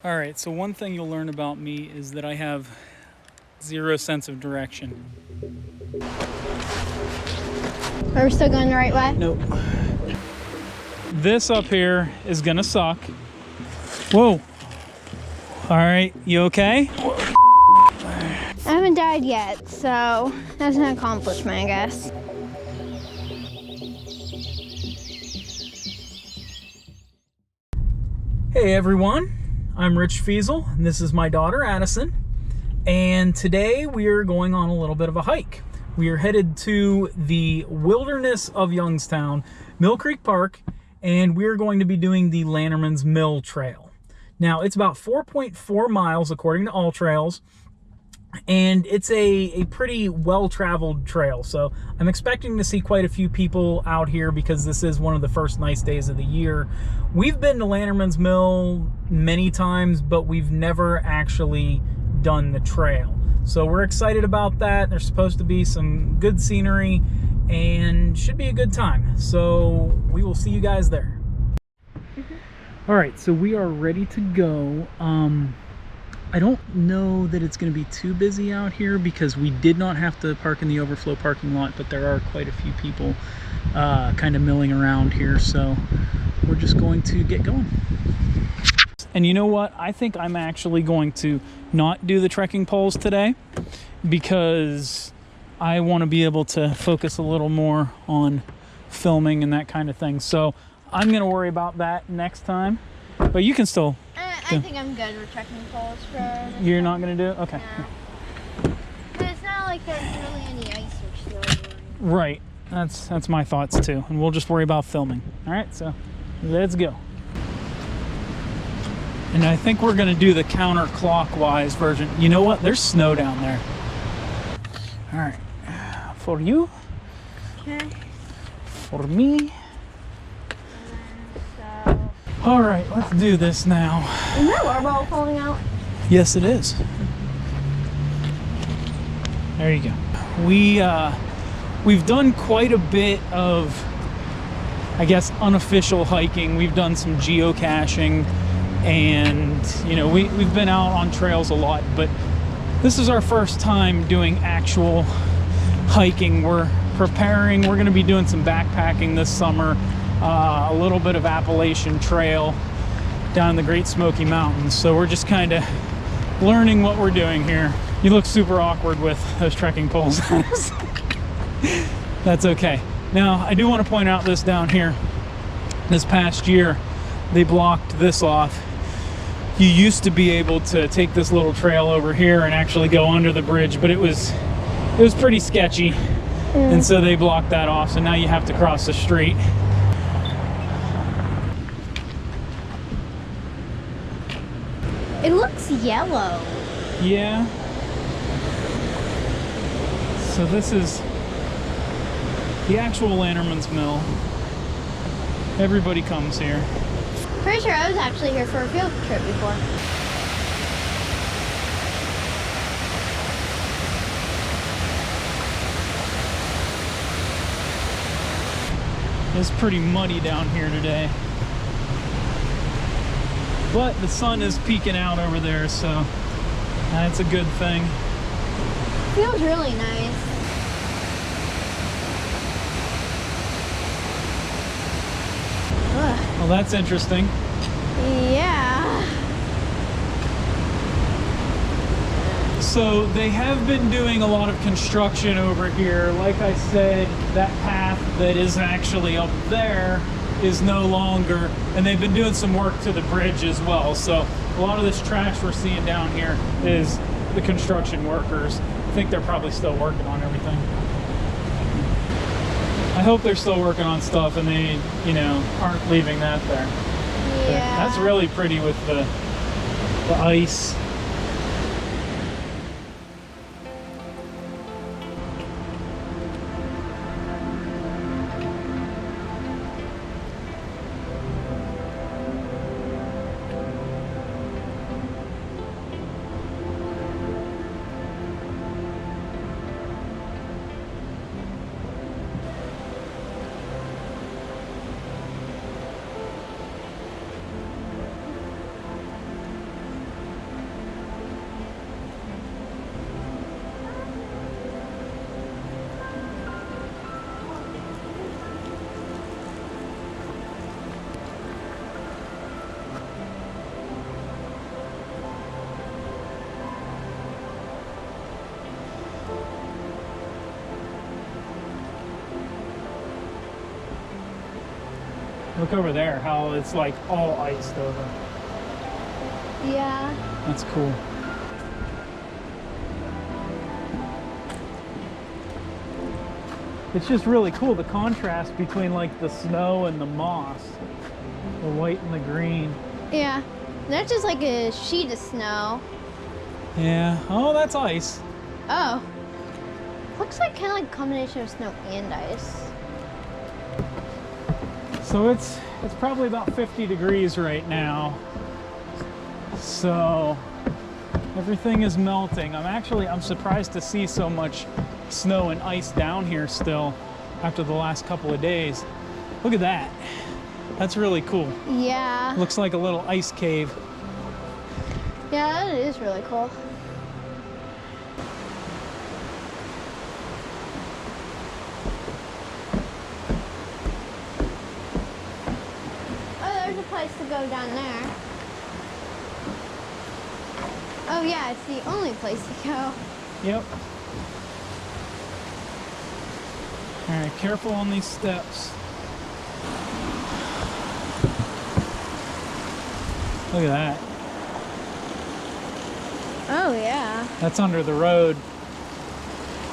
All right, so one thing you'll learn about me is that I have zero sense of direction. Are we still going the right way? Nope. This up here is gonna suck. Whoa. All right, you okay? I haven't died yet, so that's an accomplishment, I guess. Hey everyone, I'm Rich Feez, and this is my daughter Addison, and today we are going on a little bit of a hike. We are headed to the wilderness of Youngstown, Mill Creek Park, and we're going to be doing the Lanterman's Mill Trail. Now, it's about 4.4 miles according to All Trails, and it's a pretty well-traveled trail, so I'm expecting to see quite a few people out here because this is one of the first nice days of the year. We've been to Lanterman's Mill many times, but we've never actually done the trail, so we're excited about that. There's supposed to be some good scenery and should be a good time, so we will see you guys there. All right, so we are ready to go. I don't know that it's going to be too busy out here because we did not have to park in the overflow parking lot, but there are quite a few people kind of milling around here, so we're just going to get going. And you know what? I think I'm actually going to not do the trekking poles today because I want to be able to focus a little more on filming and that kind of thing. So I'm going to worry about that next time, but you can still... I think I'm good with trekking poles for this. You're not going to do it? Okay. No. But it's not like there's really any ice or snow. Right. That's my thoughts too. And we'll just worry about filming. All right, so let's go. And I think we're going to do the counterclockwise version. You know what? There's snow down there. All right. For you. Okay. For me. All right, let's do this now. Is that water bottle falling out? Yes, it is. There you go. We've done quite a bit of, I guess, unofficial hiking. We've done some geocaching, and you know, we've been out on trails a lot, but this is our first time doing actual hiking. We're preparing. We're going to be doing some backpacking this summer. A little bit of Appalachian Trail down in the Great Smoky Mountains. So we're just kind of learning what we're doing here. You look super awkward with those trekking poles. That's okay. Now, I do want to point out this down here. This past year, they blocked this off. You used to be able to take this little trail over here and actually go under the bridge, but it was pretty sketchy. And so they blocked that off. So now you have to cross the street. It looks yellow. Yeah. So this is the actual Lanterman's Mill. Everybody comes here. Pretty sure I was actually here for a field trip before. It's pretty muddy down here today. But the sun is peeking out over there, so that's a good thing. Feels really nice. Ugh. Well, that's interesting. Yeah. So they have been doing a lot of construction over here. Like I said, that path that is actually up there is no longer, and they've been doing some work to the bridge as well. So a lot of this trash we're seeing down here is the construction workers. I think they're probably still working on everything. I hope they're still working on stuff and they, you know, aren't leaving that there. Yeah. That's really pretty with the ice. Look over there, how it's like all iced over. Yeah. That's cool. It's just really cool, the contrast between like the snow and the moss. The white and the green. Yeah. That's just like a sheet of snow. Yeah. Oh, that's ice. Oh. Looks like kind of like a combination of snow and ice. So it's probably about 50 degrees right now. So everything is melting. I'm surprised to see so much snow and ice down here still after the last couple of days. Look at that. That's really cool. Yeah. Looks like a little ice cave. Yeah, that is really cool. Oh, there's a place to go down there. Oh yeah, it's the only place to go. Yep. All right, careful on these steps. Look at that. Oh yeah. That's under the road.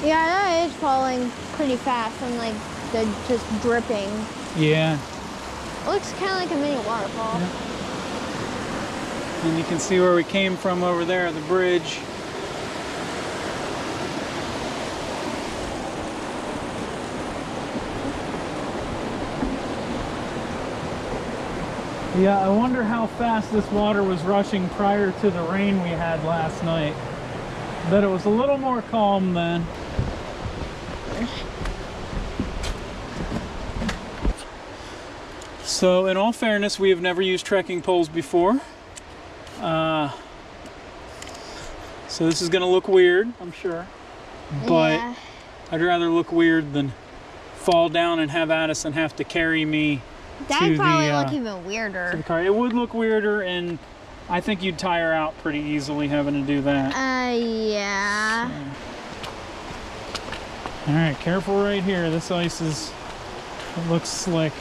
Yeah, that is falling pretty fast and like they're just dripping. Yeah. It looks kind of like a mini waterfall. Yep. And you can see where we came from over there, the bridge. Yeah, I wonder how fast this water was rushing prior to the rain we had last night. Bet it was a little more calm then. So in all fairness, we have never used trekking poles before. So this is gonna look weird, I'm sure. But Yeah. I'd rather look weird than fall down and have Addison have to carry me That'd to probably the, look even to weirder. the car. It would look weirder, and I think you'd tire out pretty easily having to do that. Yeah. All right, careful right here. This ice it looks slick.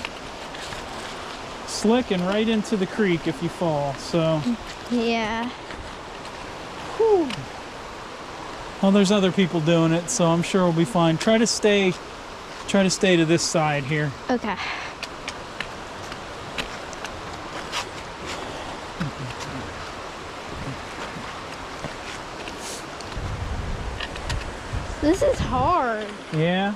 Slick and right into the creek if you fall, so. Yeah. Whew. Well, there's other people doing it, so I'm sure we'll be fine. Try to stay to this side here. Okay. This is hard. Yeah.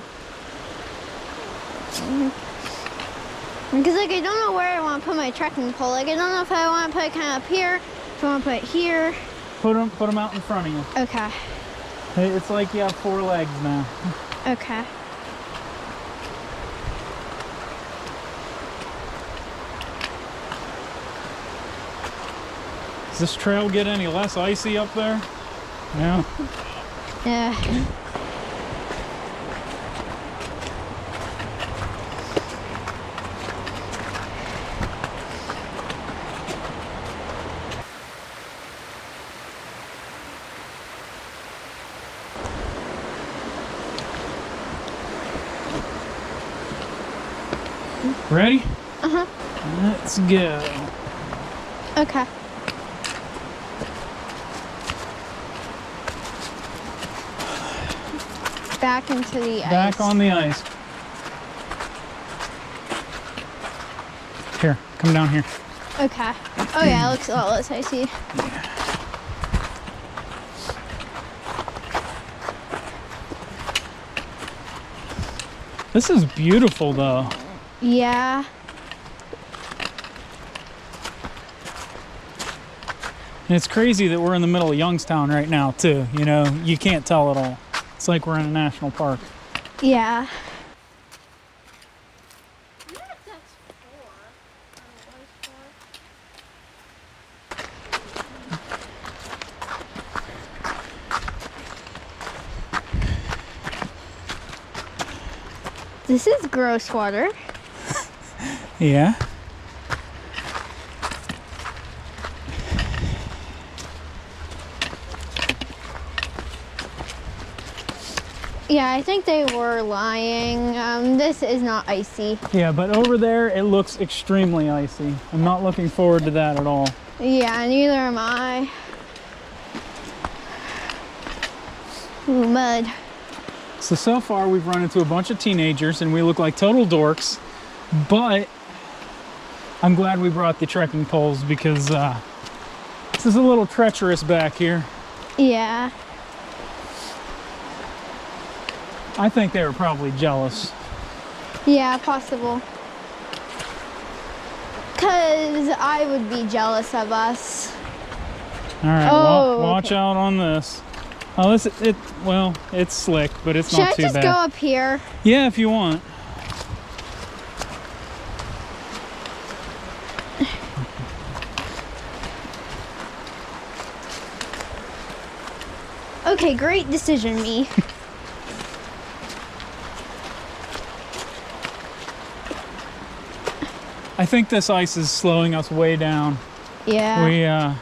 Because like I don't know where I want to put my trekking pole. Like I don't know if I want to put it kind of up here, if I want to put it here. Put them out in front of you. Okay. Hey, it's like you have 4 legs now. Okay. Does this trail get any less icy up there? Yeah. Yeah. Ready? Uh-huh. Let's go. Okay. Back into the ice. Back on the ice. Here, come down here. Okay. Oh yeah, it looks a lot less icy. This is beautiful though. Yeah. And it's crazy that we're in the middle of Youngstown right now too. You know, you can't tell at all. It's like we're in a national park. Yeah. This is gross water. Yeah. Yeah, I think they were lying. This is not icy. Yeah, but over there it looks extremely icy. I'm not looking forward to that at all. Yeah, neither am I. Ooh, mud. So far we've run into a bunch of teenagers and we look like total dorks, but I'm glad we brought the trekking poles because this is a little treacherous back here. Yeah. I think they were probably jealous. Yeah, possible. Because I would be jealous of us. All right, Oh, watch okay. out on this. Oh, well, it's slick, but it's Should not I too just bad. go up here? Yeah, if you want. Okay, great decision, me. I think this ice is slowing us way down. Yeah.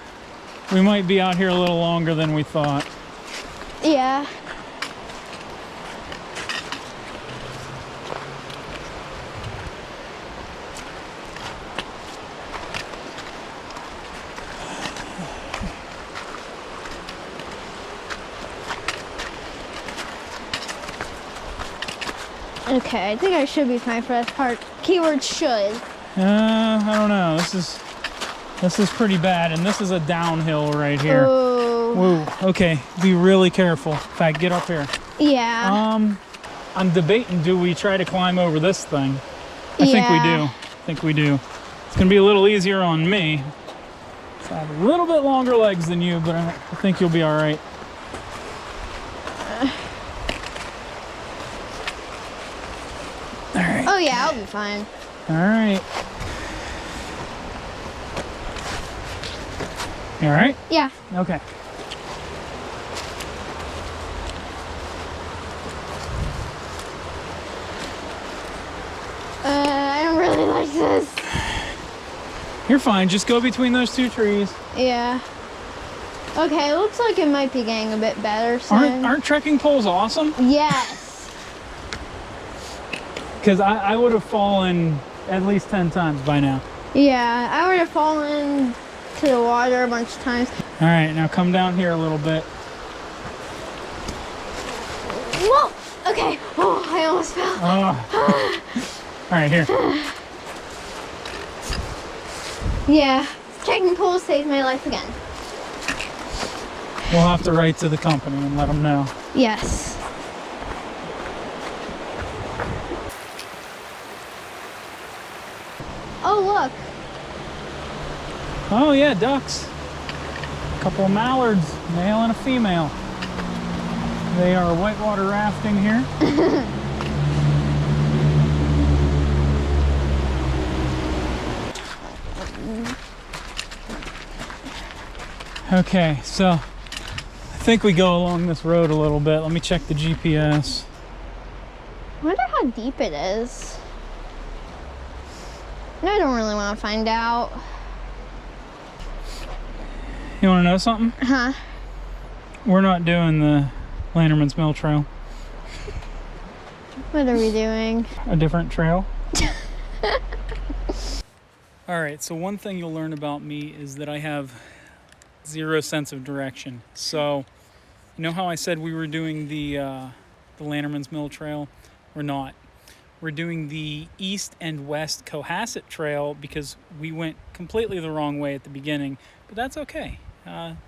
We might be out here a little longer than we thought. Yeah. Okay, I think I should be fine for this part. Keyword should. I don't know. This is pretty bad, and this is a downhill right here. Oh. Whoa. Okay, be really careful. In fact, get up here. Yeah. I'm debating, do we try to climb over this thing? I think we do. It's gonna be a little easier on me. So I have a little bit longer legs than you, but I think you'll be all right. All right. Oh yeah, I'll be fine. All right. You all right? Yeah. Okay. I don't really like this. You're fine. Just go between those two trees. Yeah. Okay, looks like it might be getting a bit better soon. Aren't trekking poles awesome? Yes. Because I would have fallen at least 10 times by now. Yeah, I would have fallen to the water a bunch of times. All right, now come down here a little bit. Whoa! Okay. Oh, I almost fell. Oh. All right, here. Yeah, trekking poles saved my life again. We'll have to write to the company and let them know. Yes. Oh, look. Oh yeah, ducks. A couple of mallards, male and a female. They are whitewater rafting here. Okay, so I think we go along this road a little bit. Let me check the GPS. I wonder how deep it is. No, I don't really want to find out. You want to know something? Huh? We're not doing the Lanterman's Mill Trail. What are we doing? A different trail. All right, so one thing you'll learn about me is that I have zero sense of direction. So, you know how I said we were doing the Lanterman's Mill Trail? We're not. We're doing the East and West Cohasset Trail because we went completely the wrong way at the beginning, but that's okay.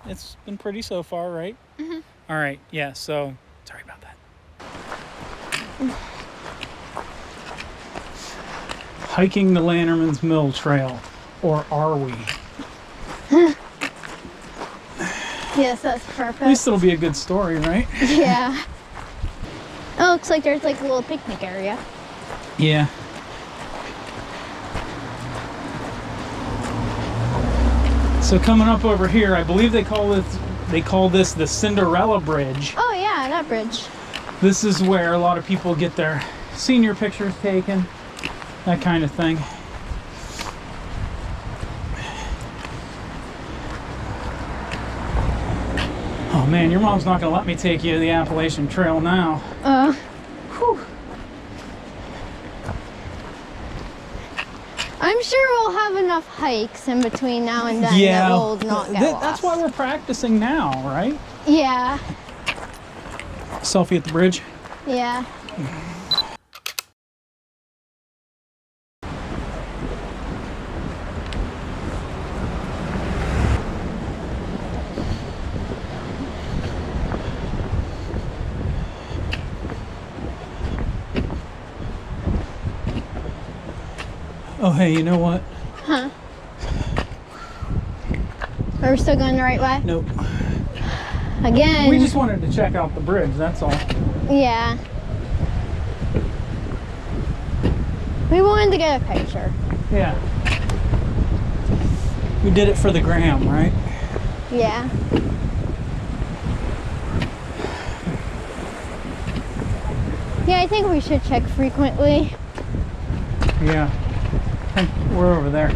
It's been pretty so far, right? Mm-hmm. All right, yeah, so sorry about that. Hiking the Lanterman's Mill Trail, or are we? Yes, that's perfect. At least it'll be a good story, right? Yeah. Oh, looks like there's like a little picnic area. Yeah. So coming up over here, I believe they call this the Cinderella Bridge. Oh yeah, that bridge. This is where a lot of people get their senior pictures taken, that kind of thing. Oh man, your mom's not gonna let me take you to the Appalachian Trail now. Whew. I'm sure we'll have enough hikes in between now and then that we'll not get lost. That's why we're practicing now, right? Yeah. Selfie at the bridge. Yeah. Oh, hey, you know what? Huh? Are we still going the right way? Nope. Again. We just wanted to check out the bridge, that's all. Yeah. We wanted to get a picture. Yeah. We did it for the gram, right? Yeah. Yeah, I think we should check frequently. Yeah. I think we're over there.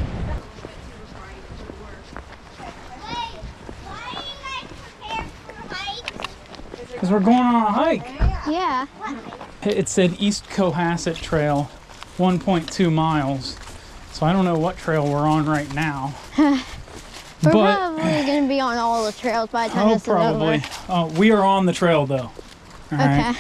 Because we're going on a hike. Yeah. It said East Cohasset Trail, 1.2 miles. So I don't know what trail we're on right now. We're probably going to be on all the trails by the time this is over. Oh, we are on the trail though. All right.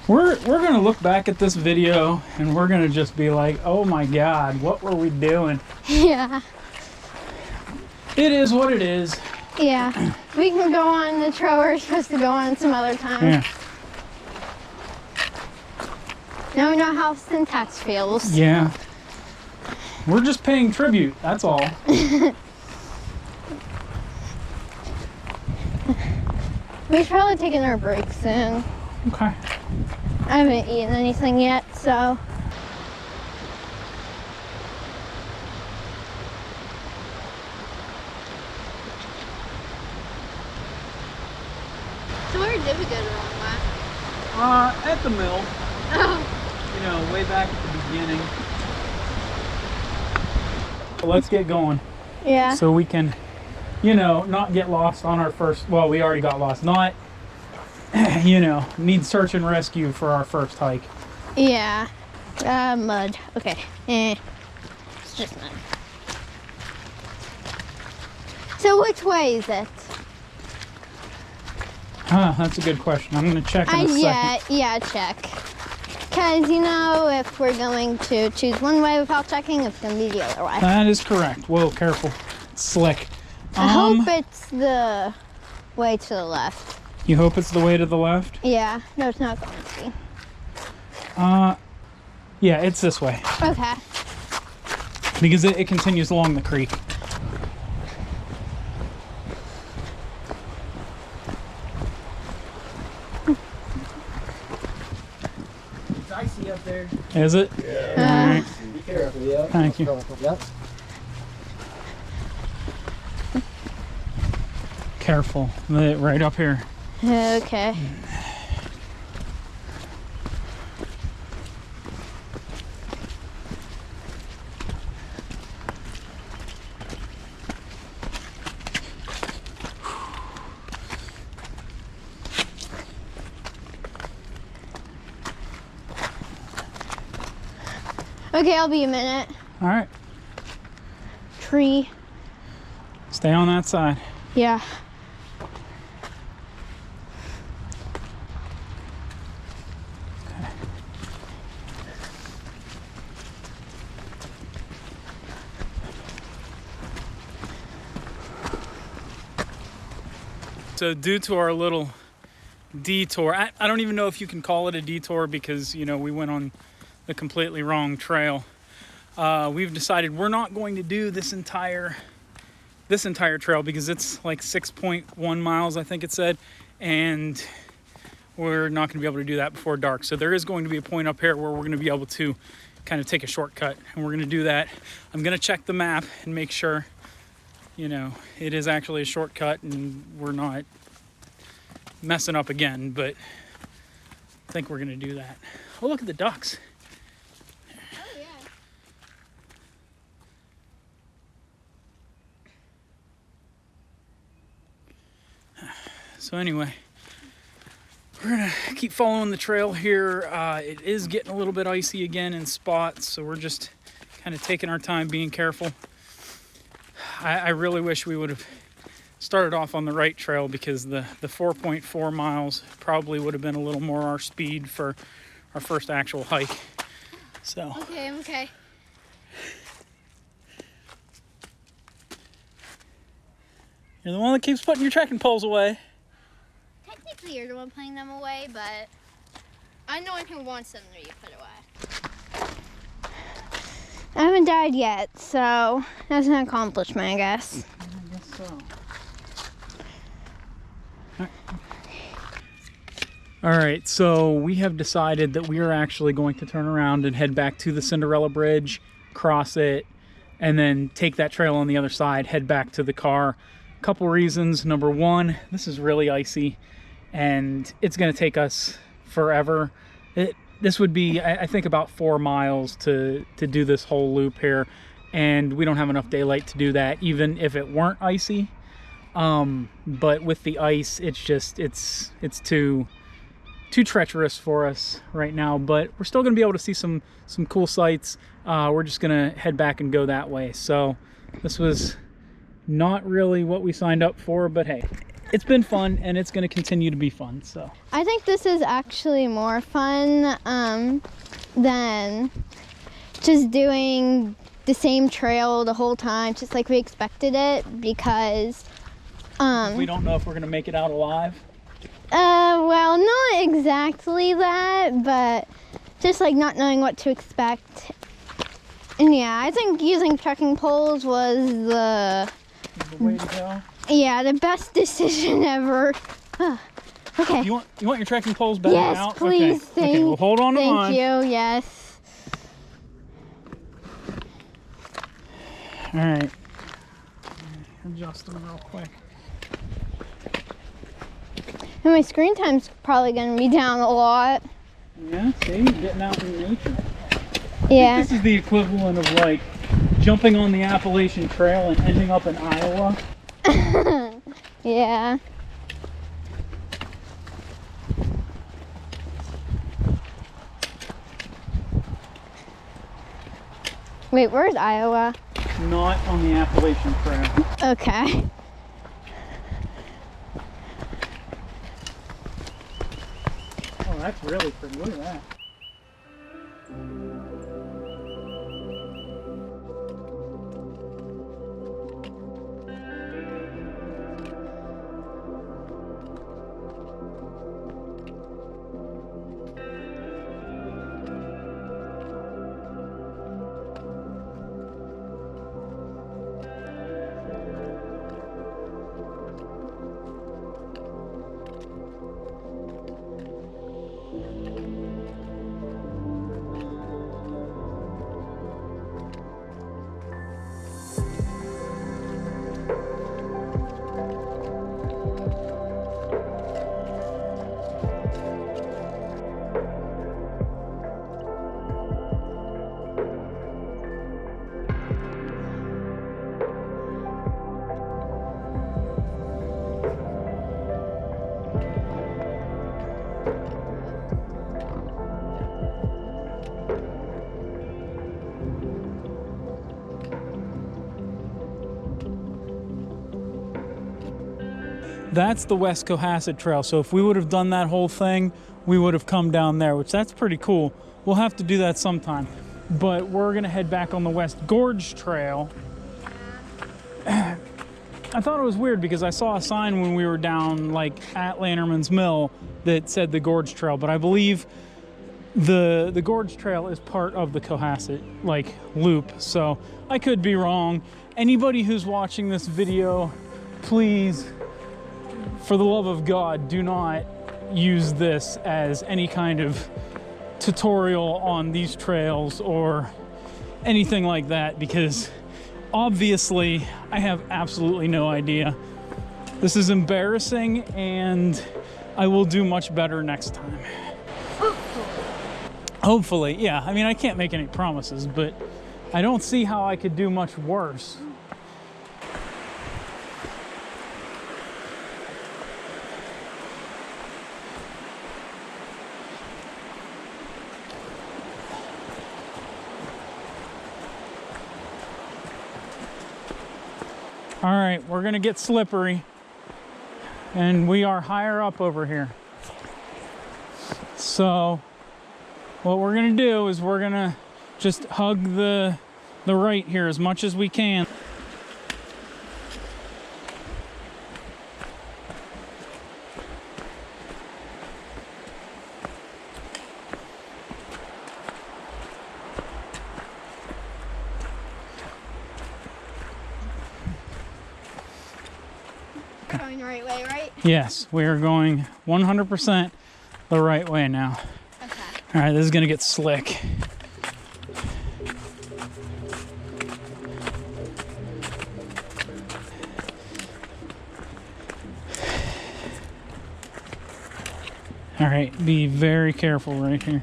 We're going to look back at this video and we're going to just be like, oh my God, what were we doing? Yeah. It is what it is. Yeah. We can go on the trail we're supposed to go on some other time. Yeah. Now we know how syntax feels. Yeah. We're just paying tribute, that's all. We should probably take our break soon. Okay. I haven't eaten anything yet, so. So where did we go the wrong way? At the mill. Oh. You know, way back at the beginning. Let's get going. Yeah. So we can, you know, not get lost on our first, well, we already got lost. Not, you know, need search and rescue for our first hike. Yeah. Mud. Okay. It's just mud. So which way is it? That's a good question. I'm going to check in a second. Yeah, check. Because, you know, if we're going to choose one way without checking, it's going to be the other way. That is correct. Whoa, careful. It's slick. I hope it's the way to the left. You hope it's the way to the left? Yeah. No, it's not going to be. Yeah, it's this way. Okay. Because it continues along the creek. It's icy up there. Is it? Yeah. All right. Be careful, yeah. Thank you. Yep. Careful. Right up here. Okay. Okay, I'll be a minute. All right. Tree. Stay on that side. Yeah. So due to our little detour, I don't even know if you can call it a detour because, you know, we went on the completely wrong trail. We've decided we're not going to do this entire trail because it's like 6.1 miles, I think it said, and we're not going to be able to do that before dark. So there is going to be a point up here where we're going to be able to kind of take a shortcut, and we're going to do that. I'm going to check the map and make sure, you know, it is actually a shortcut and we're not messing up again, but I think we're going to do that. Oh, look at the ducks. Oh, yeah. So anyway, we're gonna keep following the trail here. It is getting a little bit icy again in spots, so we're just kind of taking our time, being careful. I really wish we would have started off on the right trail, because the 4.4 miles probably would have been a little more our speed for our first actual hike. So. Okay, I'm okay. You're the one that keeps putting your trekking poles away. Technically, you're the one putting them away, but I'm the one who wants them to be put away. I haven't died yet, so that's an accomplishment, I guess. I guess so. All right, so we have decided that we are actually going to turn around and head back to the Cinderella Bridge, cross it, and then take that trail on the other side, head back to the car. Couple reasons. Number one, this is really icy and it's going to take us forever. This would be, I think, about 4 miles to do this whole loop here, and we don't have enough daylight to do that even if it weren't icy. But with the ice, it's just it's too treacherous for us right now, but we're still going to be able to see some cool sights. We're just going to head back and go that way. So this was not really what we signed up for, but hey, it's been fun and it's going to continue to be fun. So I think this is actually more fun than just doing the same trail the whole time, just like we expected it, because we don't know if we're going to make it out alive. Well, not exactly that, but just like not knowing what to expect. And yeah, I think using trekking poles was the way to go. Yeah, the best decision ever. Okay. You want your trekking poles back yes, out? Please. Okay, well, hold on to mine. Thank you. Yes. All right. Adjust them real quick. And my screen time's probably going to be down a lot. Yeah, see, getting out in nature. Yeah. I think this is the equivalent of like jumping on the Appalachian Trail and ending up in Iowa. Yeah. Wait, where's Iowa? Not on the Appalachian Trail. Okay. Oh, that's really pretty. Look at that. That's the West Cohasset Trail. So if we would have done that whole thing, we would have come down there, which that's pretty cool. We'll have to do that sometime. But we're gonna head back on the West Gorge Trail. I thought it was weird because I saw a sign when we were down like at Lanterman's Mill that said the Gorge Trail, but I believe the Gorge Trail is part of the Cohasset like loop, so I could be wrong. Anybody who's watching this video, please, for the love of God, do not use this as any kind of tutorial on these trails or anything like that, because obviously I have absolutely no idea. This is embarrassing and I will do much better next time. Hopefully, yeah. I mean, I can't make any promises, but I don't see how I could do much worse. All right, we're gonna get slippery. And we are higher up over here. So what we're gonna do is we're gonna just hug the right here as much as we can. Going the right way, right? Yes, we are going 100% the right way now. Okay. All right, this is gonna get slick. All right, be very careful right here.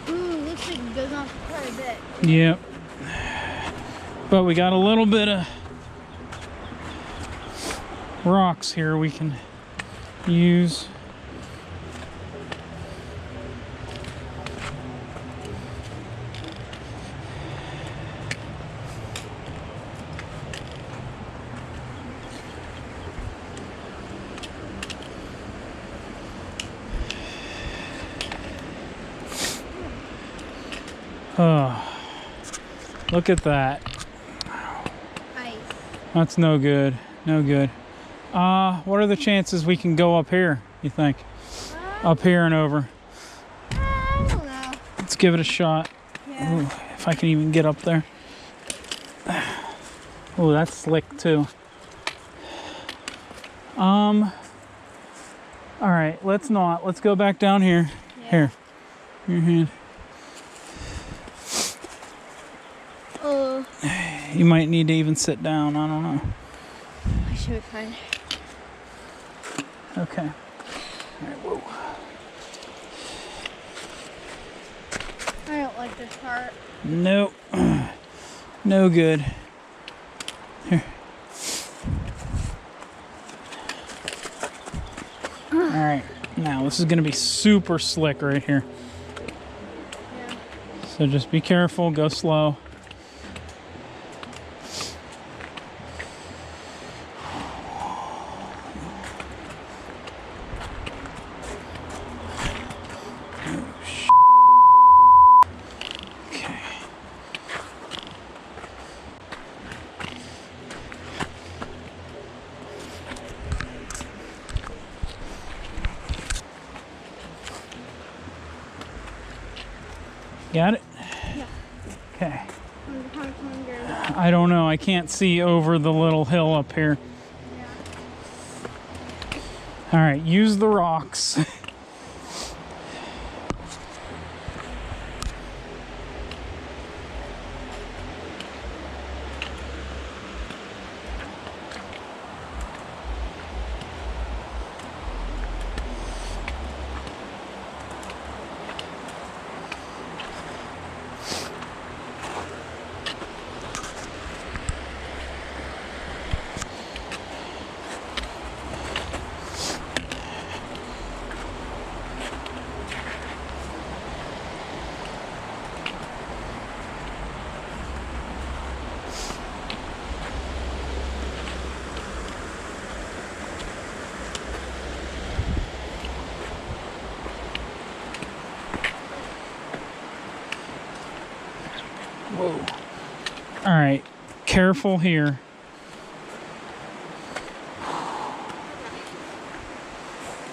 Looks like it goes on for quite a bit. Yep. But we got a little bit of rocks here we can use. Oh, look at that. Ice. That's no good. No good. What are the chances we can go up here, you think? Up here and over. I don't know. Let's give it a shot. Yeah. Ooh, if I can even get up there. Oh, that's slick too. All right, let's not. Let's go back down here. Yeah. Here. Your hand. You might need to even sit down. I don't know. I should be fine. Okay. All right, whoa. I don't like this part. Nope. No good. Here. All right. Now this is going to be super slick right here. Yeah. So just be careful. Go slow. Got it? Yeah. Okay. How much longer? I don't know. I can't see over the little hill up here. Yeah. All right, use the rocks. Whoa. All right, careful here.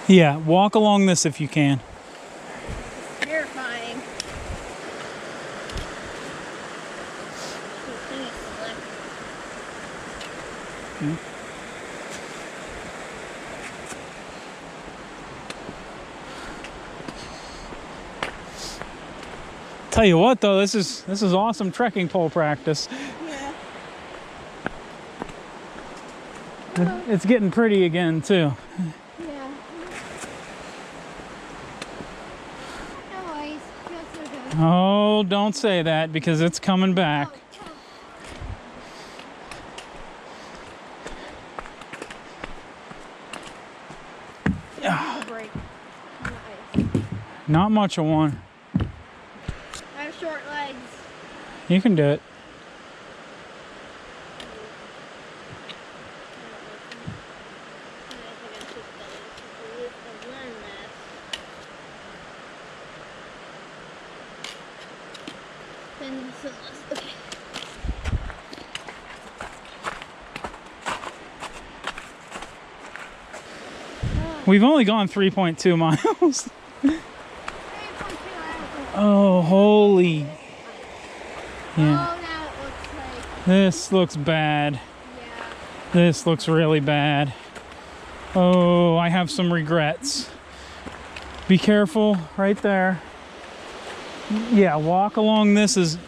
Yeah, walk along this if you can. Terrifying. Yeah. Tell you what though, this is awesome trekking pole practice. Yeah. It's getting pretty again too. Yeah. No worries. That's okay. Oh, don't say that because it's coming back. Break on the ice. Not much of one. I have short legs. You can do it. Okay. We've only gone 3.2 miles. Oh, holy. Yeah. Oh, now it looks like. This looks bad. Yeah. This looks really bad. Oh, I have some regrets. Be careful right there. Yeah, walk along this as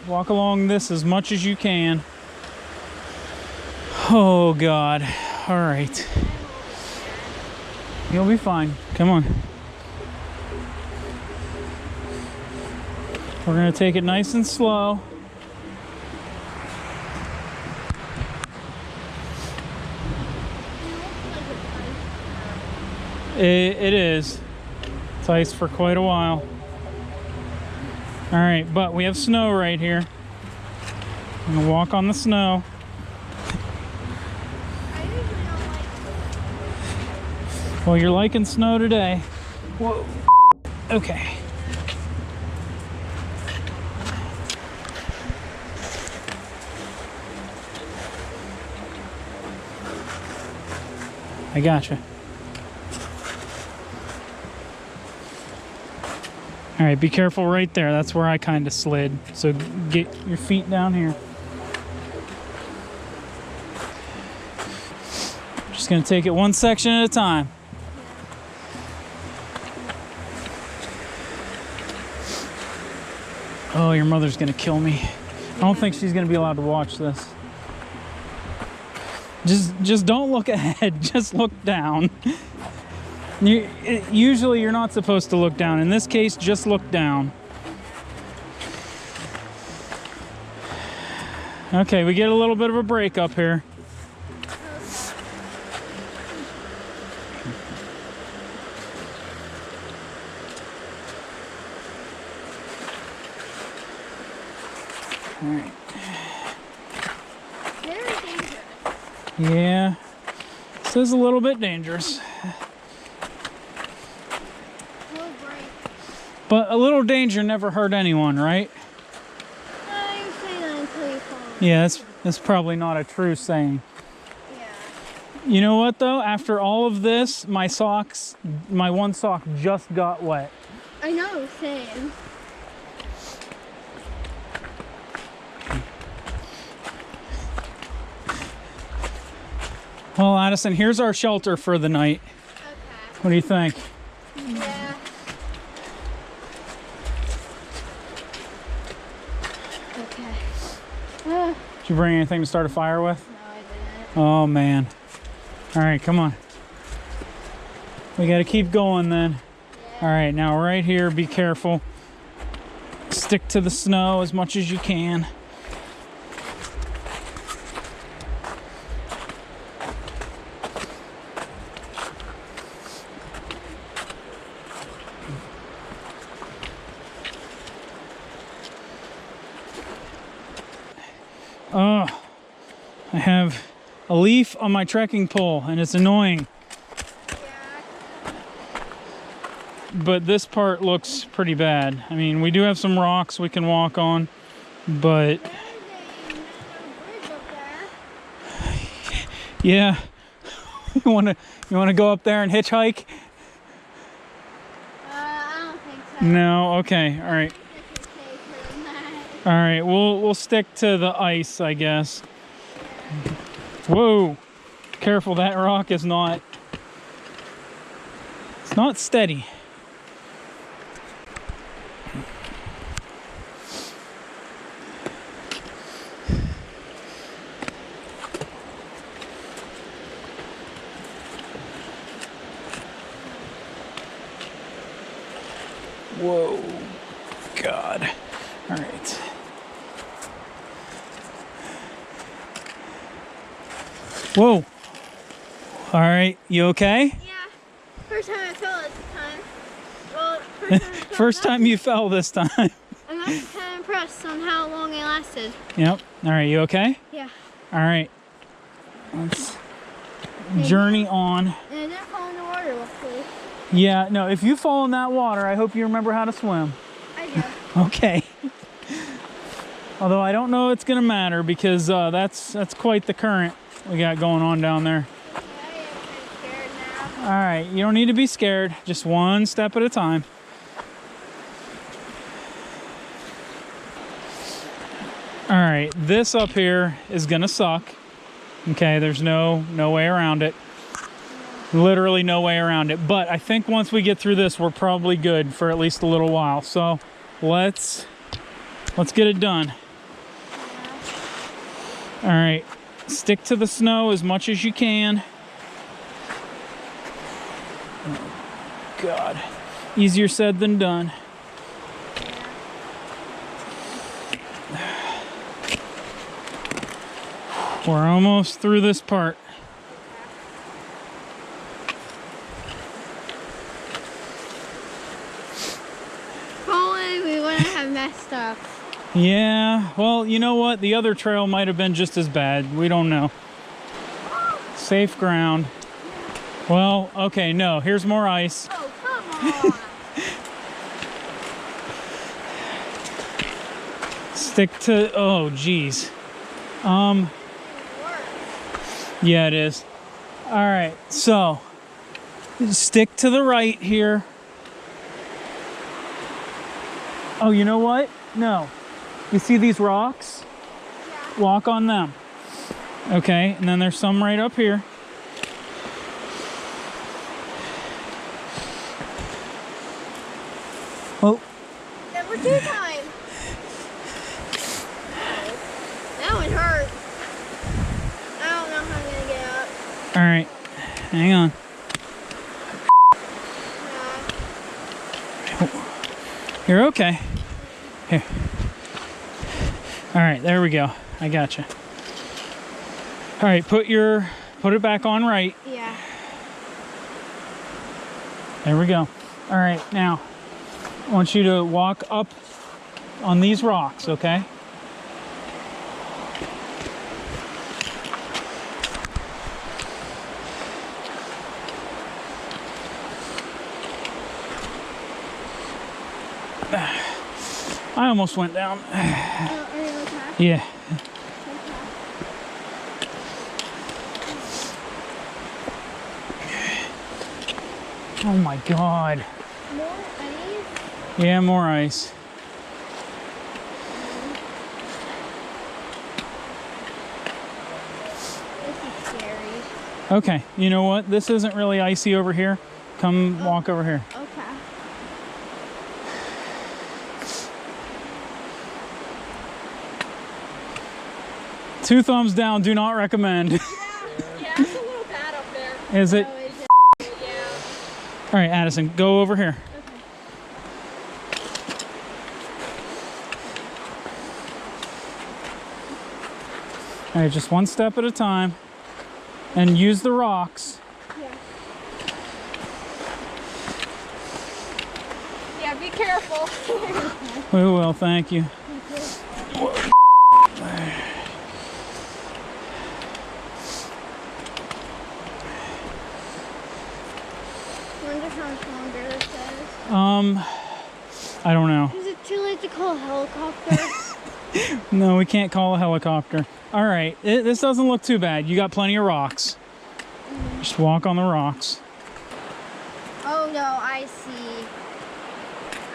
much as you can. Oh God. All right. You'll be fine. Come on. We're gonna take it nice and slow. It is. It's ice for quite a while. All right, but we have snow right here. I'm gonna walk on the snow. I usually don't like. Well, you're liking snow today. Whoa. Okay. I gotcha. All right, be careful right there. That's where I kind of slid. So get your feet down here. Just gonna take it one section at a time. Oh, your mother's gonna kill me. I don't think she's gonna be allowed to watch this. Just don't look ahead. Just look down. Usually you're not supposed to look down. In this case, just look down. Okay, we get a little bit of a break up here. All right. Very dangerous. Yeah, this is a little bit dangerous. We'll break. But a little danger never hurt anyone, right? You say that until you fall. Yeah, that's probably not a true saying. Yeah. You know what though? After all of this, my one sock just got wet. I know, same. Well, Addison, here's our shelter for the night. Okay. What do you think? Yeah. Okay. Did you bring anything to start a fire with? No, I didn't. Oh man. All right, come on. We got to keep going then. Yeah. All right, now right here, be careful. Stick to the snow as much as you can. Oh, I have a leaf on my trekking pole and it's annoying. Yeah. But this part looks pretty bad. I mean, we do have some rocks we can walk on, but There's a bridge up there. yeah. you wanna go up there and hitchhike? I don't think so. No, okay, all right. This is safer than that. All right, we'll stick to the ice, I guess. Whoa. Careful, that rock is not, it's not steady. Whoa, God. All right. Whoa. All right, you okay? Yeah. First time I fell this time. Well, first time I fell First time you fell this time. I'm actually kind of impressed on how long it lasted. Yep. All right, you okay? Yeah. All right. Let's journey on. And I didn't fall in the water, luckily. Yeah, no, if you fall in that water, I hope you remember how to swim. I do. Okay. Although I don't know it's gonna matter because that's quite the current we got going on down there. Yeah, I am kind of scared now. All right, you don't need to be scared. Just one step at a time. All right, this up here is gonna suck. Okay, there's no way around it. Literally no way around it. But I think once we get through this, we're probably good for at least a little while. So let's get it done. All right, stick to the snow as much as you can. Oh, God, easier said than done. We're almost through this part. Probably we wouldn't have messed up. Yeah, well, you know what? The other trail might have been just as bad. We don't know. Safe ground. Well, okay, no, here's more ice. Oh, come on. Stick to, oh, geez. Yeah, it is. All right, so stick to the right here. Oh, you know what? No. You see these rocks? Yeah. Walk on them. Okay, and then there's some right up here. Oh. Number 2 time. That one hurt. I don't know how I'm gonna get up. All right, hang on. You're okay. Here. All right, there we go. I got you. All right, put it back on right. Yeah. There we go. All right, now I want you to walk up on these rocks, okay? I almost went down. Are you okay? Yeah. Oh my God. More ice? Yeah, more ice. This is scary. Okay, you know what? This isn't really icy over here. Come walk over here. Okay. Two thumbs down, do not recommend. Yeah, it's a little bad up there. Is it? Yeah. All right, Addison, go over here. All right, just one step at a time. And use the rocks. Yeah. Yeah, be careful. We will, thank you. Wonder how much longer this is. I don't know. Is it too late to call a helicopter? No, we can't call a helicopter. All right, this doesn't look too bad. You got plenty of rocks. Just walk on the rocks. Oh no, I see.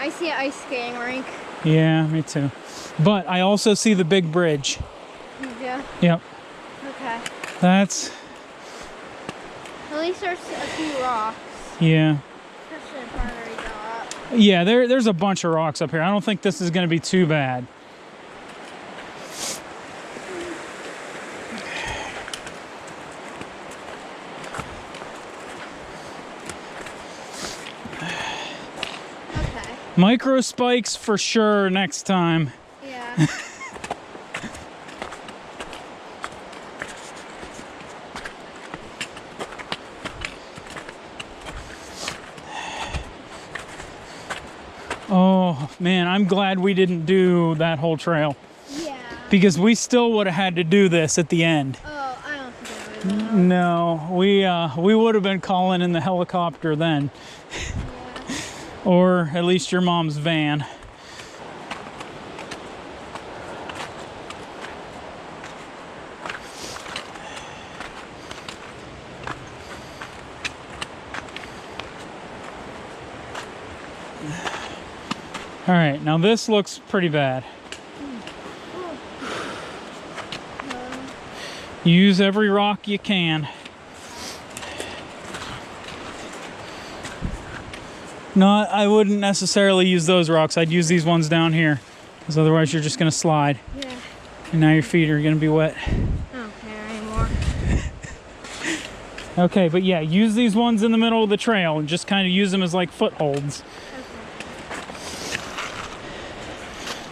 I see an ice skating rink. Yeah, me too. But I also see the big bridge. Yeah. Yep. Okay. That's At least there's a few rocks. Yeah. Especially the part where we go up. Yeah, there's a bunch of rocks up here. I don't think this is going to be too bad. Okay. Micro spikes for sure next time. Yeah. Oh man, I'm glad we didn't do that whole trail Yeah. because we still would have had to do this at the end. Oh, I don't think I would have. No, we would have been calling in the helicopter then, Yeah. or at least your mom's van. All right, now this looks pretty bad. Use every rock you can. No, I wouldn't necessarily use those rocks. I'd use these ones down here, because otherwise you're just gonna slide. Yeah. And now your feet are gonna be wet. I don't care anymore. Okay, but yeah, use these ones in the middle of the trail and just kind of use them as like footholds.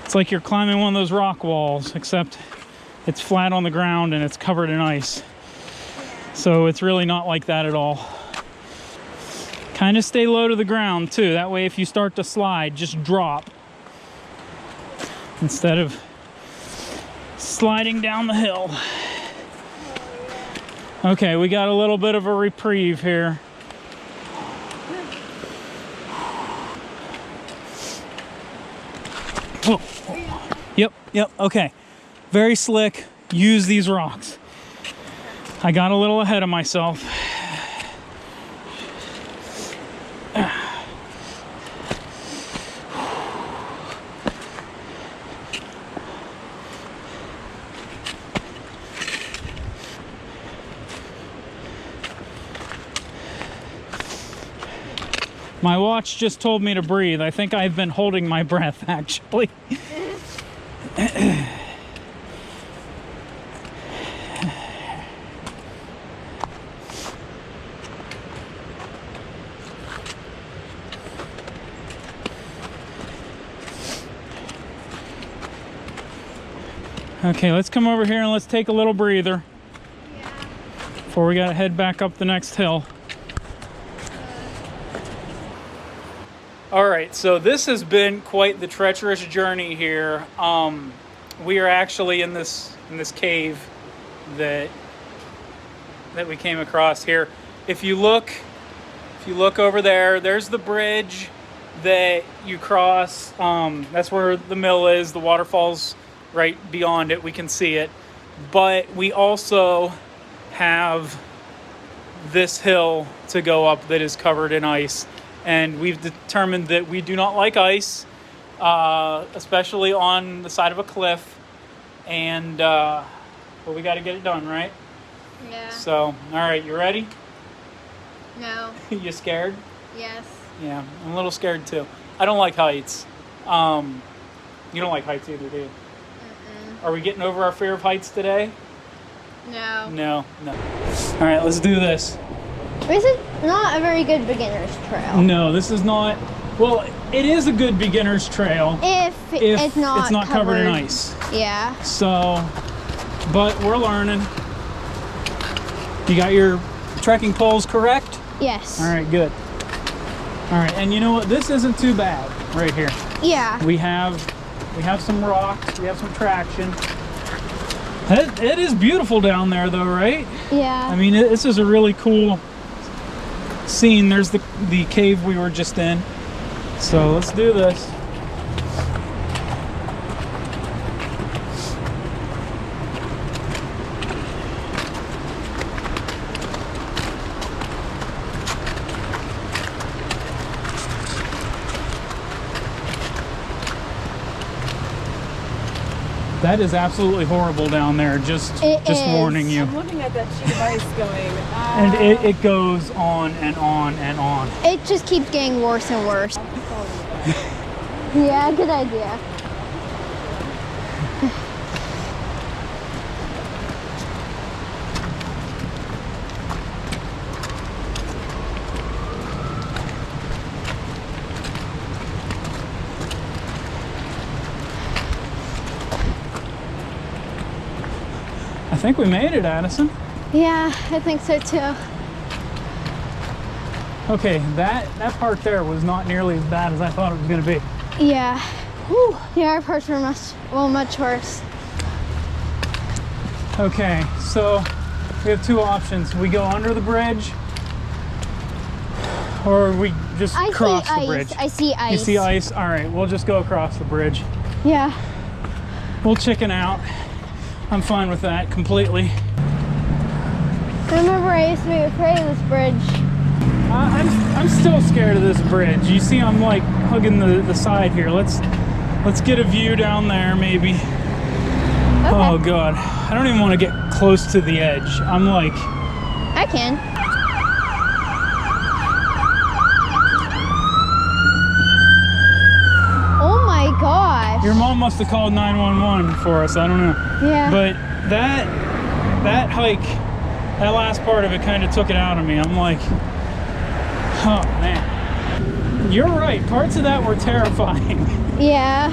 It's like you're climbing one of those rock walls, except it's flat on the ground and it's covered in ice. So it's really not like that at all. Kind of stay low to the ground too. That way if you start to slide, just drop instead of sliding down the hill. Okay, we got a little bit of a reprieve here. Oh. Yep, okay. Very slick. Use these rocks. I got a little ahead of myself. My watch just told me to breathe. I think I've been holding my breath, actually. Okay, let's come over here and let's take a little breather before we gotta head back up the next hill. All right, so this has been quite the treacherous journey here. We are actually in this cave that we came across here. If you look over there, there's the bridge that you cross. That's where the mill is. The waterfall's right beyond it. We can see it. But we also have this hill to go up that is covered in ice. And we've determined that we do not like ice, especially on the side of a cliff. And well, we got to get it done, right? Yeah. So, all right, you ready? No. You scared? Yes. Yeah, I'm a little scared too. I don't like heights. You don't like heights either, do you? Are we getting over our fear of heights today? No. No. All right, let's do this. This is not a very good beginner's trail. No, this is not. Well, it is a good beginner's trail If it's not covered in ice. Yeah. So, but we're learning. You got your trekking poles correct? Yes. All right, good. All right, and you know what? This isn't too bad right here. Yeah. We have some rocks. We have some traction. It is beautiful down there, though, right? Yeah. I mean, this is a really cool scene. There's the cave we were just in. So let's do this. That is absolutely horrible down there. Just warning you. I'm looking at that sheet of ice going. And it goes on and on and on. It just keeps getting worse and worse. Yeah, good idea. I think we made it, Addison. Yeah, I think so too. Okay, that part there was not nearly as bad as I thought it was going to be. Yeah. Whew. The other parts were much worse. Okay, so we have two options. We go under the bridge, or we just cross the bridge. I see ice. You see ice? All right, we'll just go across the bridge. Yeah. We'll chicken out. I'm fine with that completely. I remember I used to be afraid of this bridge. I'm still scared of this bridge. You see, I'm like hugging the side here. Let's get a view down there, maybe. Okay. Oh God, I don't even want to get close to the edge. I'm like, I can. Oh my gosh. your mom must have called 911 for us. I don't know. Yeah. But that hike, that last part of it kind of took it out of me. I'm like, oh man. You're right. Parts of that were terrifying. Yeah.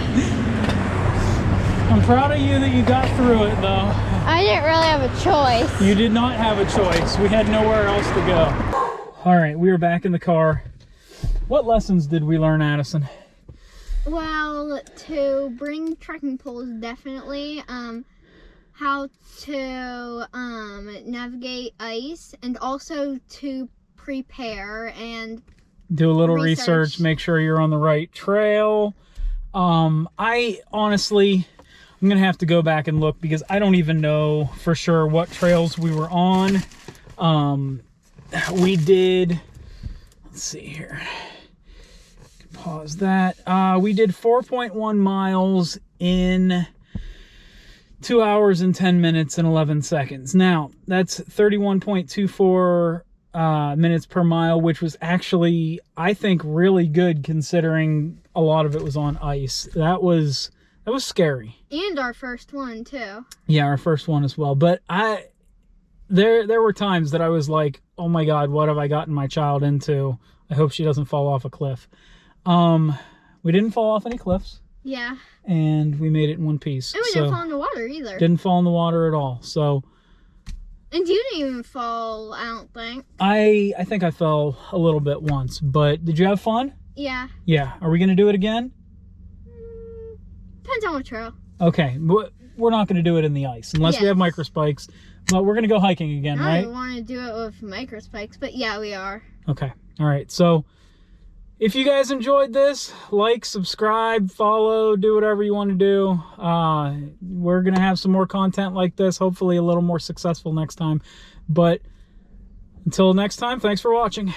I'm proud of you that you got through it, though. I didn't really have a choice. You did not have a choice. We had nowhere else to go. All right, we are back in the car. What lessons did we learn, Addison? Well, to bring trekking poles, definitely. How to navigate ice, and also to prepare and Do a little research, make sure you're on the right trail. I honestly, I'm gonna have to go back and look because I don't even know for sure what trails we were on. We did, let's see here. Pause that. We did 4.1 miles in 2 hours and 10 minutes and 11 seconds. Now, that's 31.24 minutes per mile, which was actually, I think, really good considering a lot of it was on ice. That was scary. And our first one too. Yeah, our first one as well. But there were times that I was like, oh my God, what have I gotten my child into? I hope she doesn't fall off a cliff. We didn't fall off any cliffs. Yeah. And we made it in one piece. And we didn't fall in the water either. Didn't fall in the water at all. So. And you didn't even fall, I don't think. I think I fell a little bit once, but did you have fun? Yeah. Yeah. Are we going to do it again? Depends on what trail. Okay. We're not going to do it in the ice unless we have micro spikes, but we're going to go hiking again, right? I don't want to do it with micro spikes, but yeah, we are. Okay. All right. So if you guys enjoyed this, like, subscribe, follow, do whatever you want to do. We're going to have some more content like this, hopefully a little more successful next time. But until next time, thanks for watching.